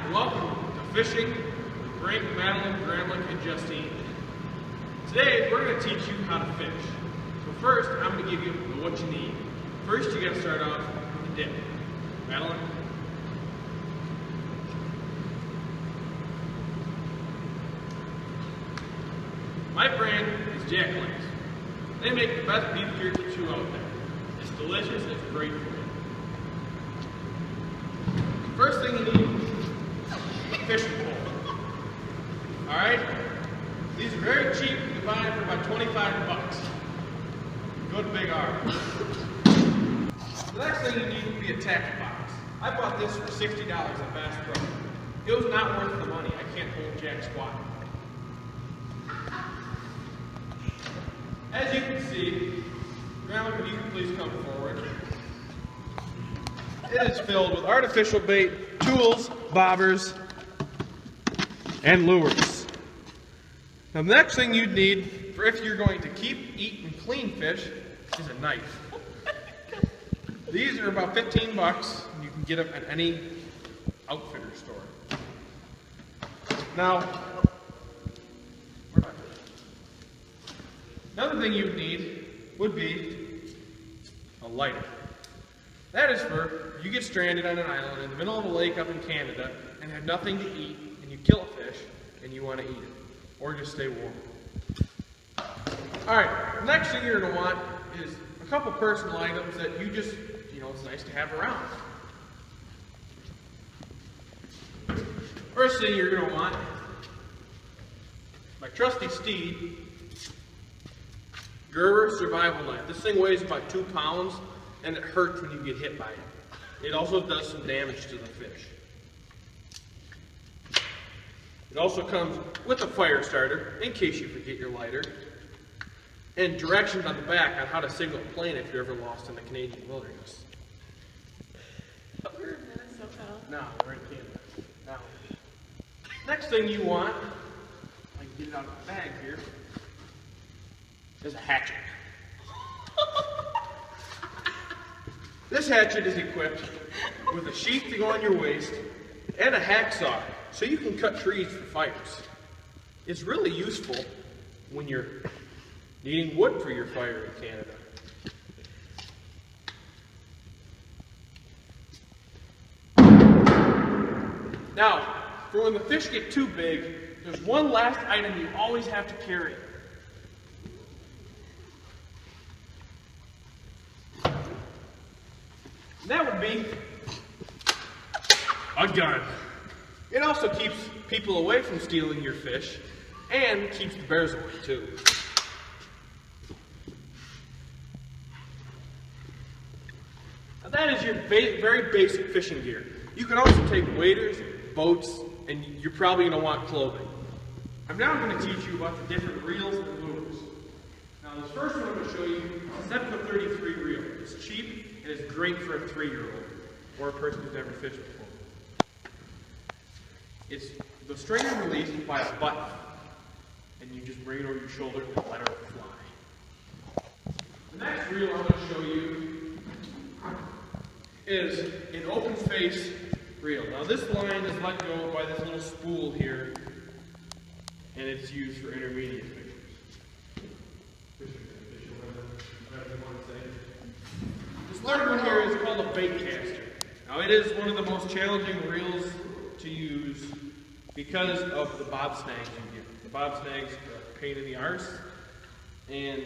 and welcome to Fishing with Brent, Madeline, Grandma, and Justine. Today we're going to teach you how to fish. So first, I'm going to give you what you need. First, you got to start off with a dip. Madeline? My brand is Jack Links. They make the best beef jerky chew out there. It's delicious and it's great for you. First thing you need, a fishing pole. Alright? These are very cheap. You can buy them for about 25 bucks. Go to Big R. The next thing you need would be a tackle box. I bought this for $60 at Bass Pro. It was not worth the money. I can't hold jack squat. As you can see, Grandma, could you please come forward? It is filled with artificial bait, tools, bobbers, and lures. Now the next thing you'd need for if you're going to keep, eat, and clean fish is a knife. These are about 15 bucks, and you can get them at any outfitter store. Now, another thing you'd need would be a lighter. That is for you get stranded on an island in the middle of a lake up in Canada and have nothing to eat, and you kill a fish and you want to eat it, or just stay warm. Alright, the next thing you're going to want is a couple personal items that you just, it's nice to have around. First thing you're going to want, my trusty Steed Gerber survival knife. This thing weighs about 2 pounds and it hurts when you get hit by it. It also does some damage to the fish. It also comes with a fire starter in case you forget your lighter, and directions on the back on how to signal a plane if you're ever lost in the Canadian wilderness. We're in Minnesota. No, we're in Canada. Now, next thing you want, I can get it out of the bag here, is a hatchet. This hatchet is equipped with a sheath to go on your waist and a hacksaw so you can cut trees for fires. It's really useful when you're needing wood for your fire in Canada. Now, for when the fish get too big, there's one last item you always have to carry. That would be a gun. It also keeps people away from stealing your fish and keeps the bears away too. Now that is your very basic fishing gear. You can also take waders, boats, and you're probably going to want clothing. I'm now going to teach you about the different reels and lures. Now this first one I'm going to show you is a 7-33 reel. It's cheap. It is great for a 3-year-old or a person who's never fished before. It's the string is released by a button, and you just bring it over your shoulder and let her fly. The next reel I'm going to show you is an open face reel. Now this line is let go by this little spool here, and it's used for intermediate fishers. Whatever you want to say. This third one here is called a bait caster. Now it is one of the most challenging reels to use because of the bob snags you get. The bob snags are a pain in the arse and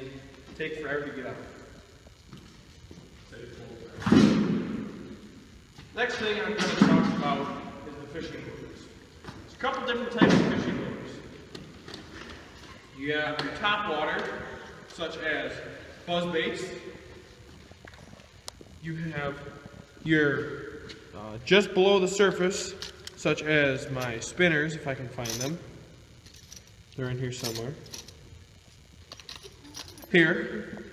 take forever to get out. Next thing I'm going to talk about is the fishing lures. There's a couple different types of fishing lures. You have your top water, such as buzz baits. You have your just below the surface, such as my spinners, if I can find them. They're in here somewhere. Here.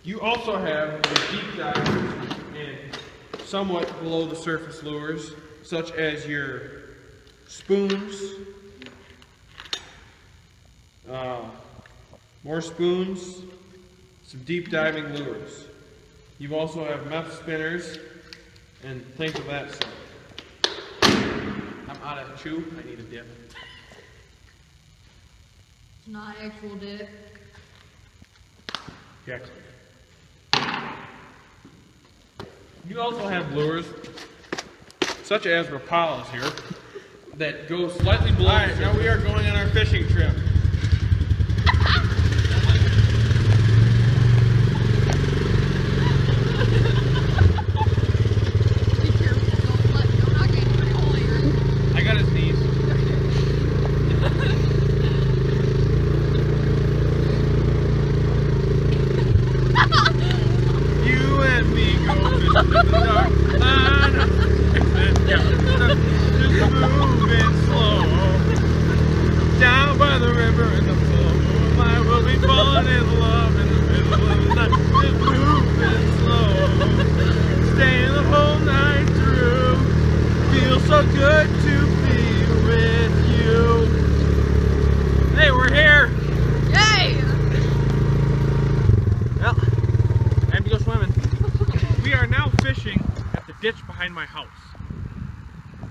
You also have the deep divers and somewhat below the surface lures, such as your spoons, more spoons, some deep diving lures. You also have meth spinners and things of that sort. I'm out of chew. I need a dip. It's not actual dip. Jackson. You also have lures, such as Rapalas here, that go slightly below. Alright, now we are going on our fishing trip. I got his knees. You and me go fishing in the dark. Just moving slow down by the river in the full moonlight. We'll be falling in love in the middle of the night. Just moving slow, staying the whole night through. Feels so good to be with you. Hey, we're here. Yay! Well, time to go swimming. We are now fishing at the ditch behind my house.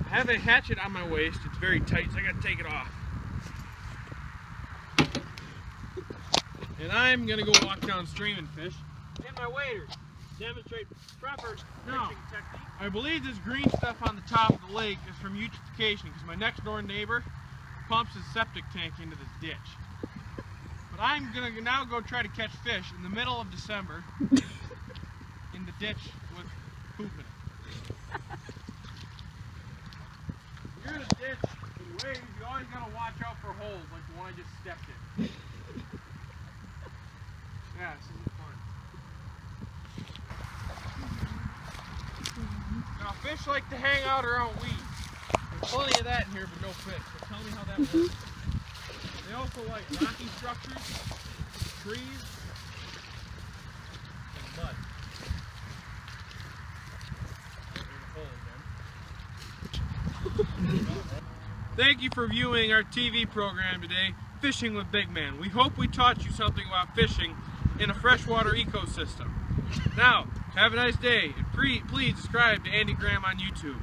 I have a hatchet on my waist. It's very tight, so I gotta take it off. And I'm gonna go walk downstream and fish. And my waders demonstrate proper fishing technique. I believe this green stuff on the top of the lake is from eutrophication because my next door neighbor pumps his septic tank into this ditch. But I'm gonna now go try to catch fish in the middle of December in the ditch with poop in it. You're in a ditch with waves, you always gotta watch out for holes like the one I just stepped in. Yeah, this isn't fun. Now fish like to hang out around weeds. There's plenty of that in here, but no fish. So tell me how that works. They also like rocky structures, trees, and mud. Thank you for viewing our TV program today, Fishing with Bigman. We hope we taught you something about fishing in a freshwater ecosystem. Now, have a nice day, and please subscribe to Andy Graham on YouTube.